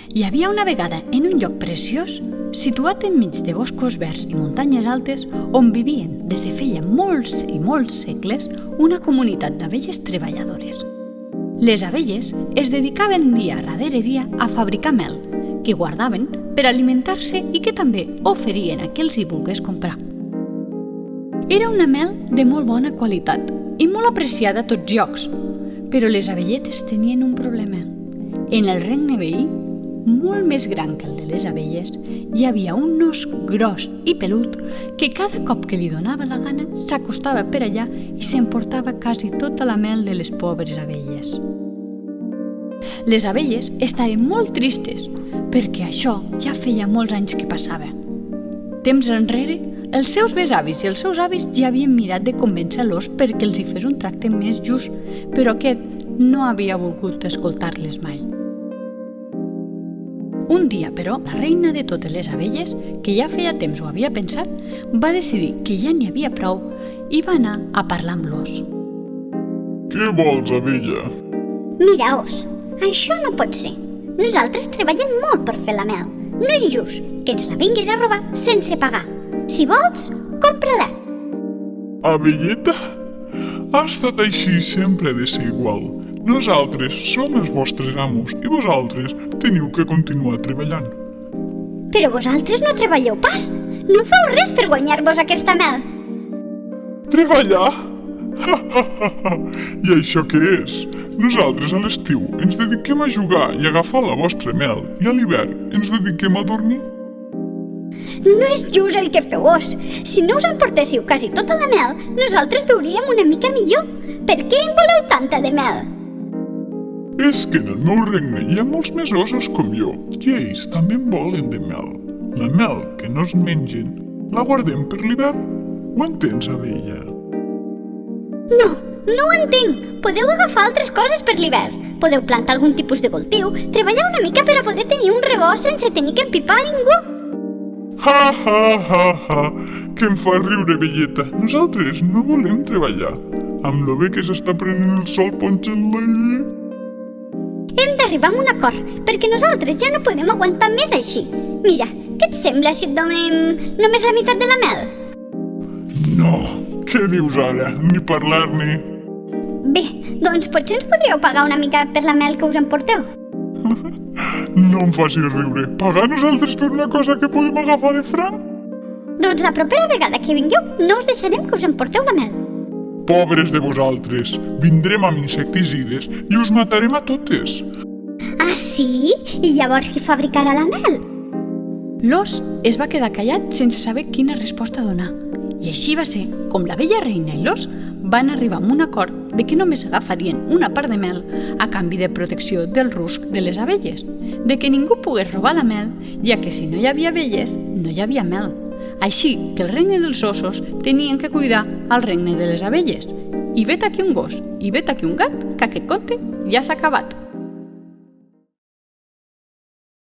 Hi havia una vegada en un lloc preciós, situat enmig de boscos verds i muntanyes altes, on vivien des de feia molts i molts segles una comunitat d'abelles treballadores. Les abelles es dedicaven dia darrere dia a fabricar mel, que guardaven per alimentar-se i que també oferien a qui els hi volgués comprar. Era una mel de molt bona qualitat i molt apreciada a tots llocs, però les abelletes tenien un problema. En el regne veí, molt més gran que el de les abelles, hi havia un os gros i pelut que cada cop que li donava la gana s'acostava per allà i s'emportava quasi tota la mel de les pobres abelles. Les abelles estaven molt tristes perquè això ja feia molts anys que passava. Temps enrere, els seus besavis i els seus avis ja havien mirat de convèncer l'os perquè els hi fes un tracte més just, però aquest no havia volgut escoltar-les mai. Un dia, però, la reina de totes les abelles, que ja feia temps ho havia pensat, va decidir que ja n'hi havia prou i va anar a parlar amb l'os. Què vols, abella? Mira, os, això no pot ser. Nosaltres treballem molt per fer la mel. No és just que ens la vinguis a robar sense pagar. Si vols, compra-la. Abelleta? Ha estat així sempre de ser igual. Nosaltres som els vostres amos i vosaltres teniu que continuar treballant. Però vosaltres no treballeu pas. No feu res per guanyar-vos aquesta mel. Treballar? I això què és? Nosaltres a l'estiu ens dediquem a jugar i a agafar la vostra mel i a l'hivern ens dediquem a dormir? No és just el que feu, os. Si no us emportéssiu quasi tota la mel, nosaltres veuríem una mica millor. Per què en voleu tanta de mel? És que en el meu regne hi ha molts més ossos com jo i ells també en volen de mel. La mel que no es mengen la guardem per l'hivern. Ho entens, abella? No ho entenc. Podeu agafar altres coses per l'hivern. Podeu plantar algun tipus de cultiu, treballar una mica per a poder tenir un rebost sense tenir que empipar a ningú. Ha, que em fa riure, abelleta. Nosaltres no volem treballar. Amb lo bé que s'està prenent el sol ponxant l'aire. Hem d'arribar a un acord, perquè nosaltres ja no podem aguantar més així. Mira, què et sembla si et donem només la meitat de la mel? No, què dius ara? Ni parlar-ne. Bé, doncs potser ens podríeu pagar una mica per la mel que us emporteu. No em facis riure. Pagar nosaltres per una cosa que podem agafar de franc? Doncs la propera vegada que vingueu no us deixarem que us emporteu la mel. Pobres de vosaltres, vindrem amb insecticides i us matarem a totes. Ah, sí? I llavors qui fabricarà la mel? L'os es va quedar callat sense saber quina resposta donar. I així va ser com la vella reina i l'os van arribar a un acord de que només agafarien una part de mel a canvi de protecció del rusc de les abelles, de que ningú pogués robar la mel, ja que si no hi havia abelles, no hi havia mel. Així que el regne dels ossos tenien que cuidar al regne de les abelles. I vet aquí un gos, i vet aquí un gat, que aquest conte ja s'ha acabat.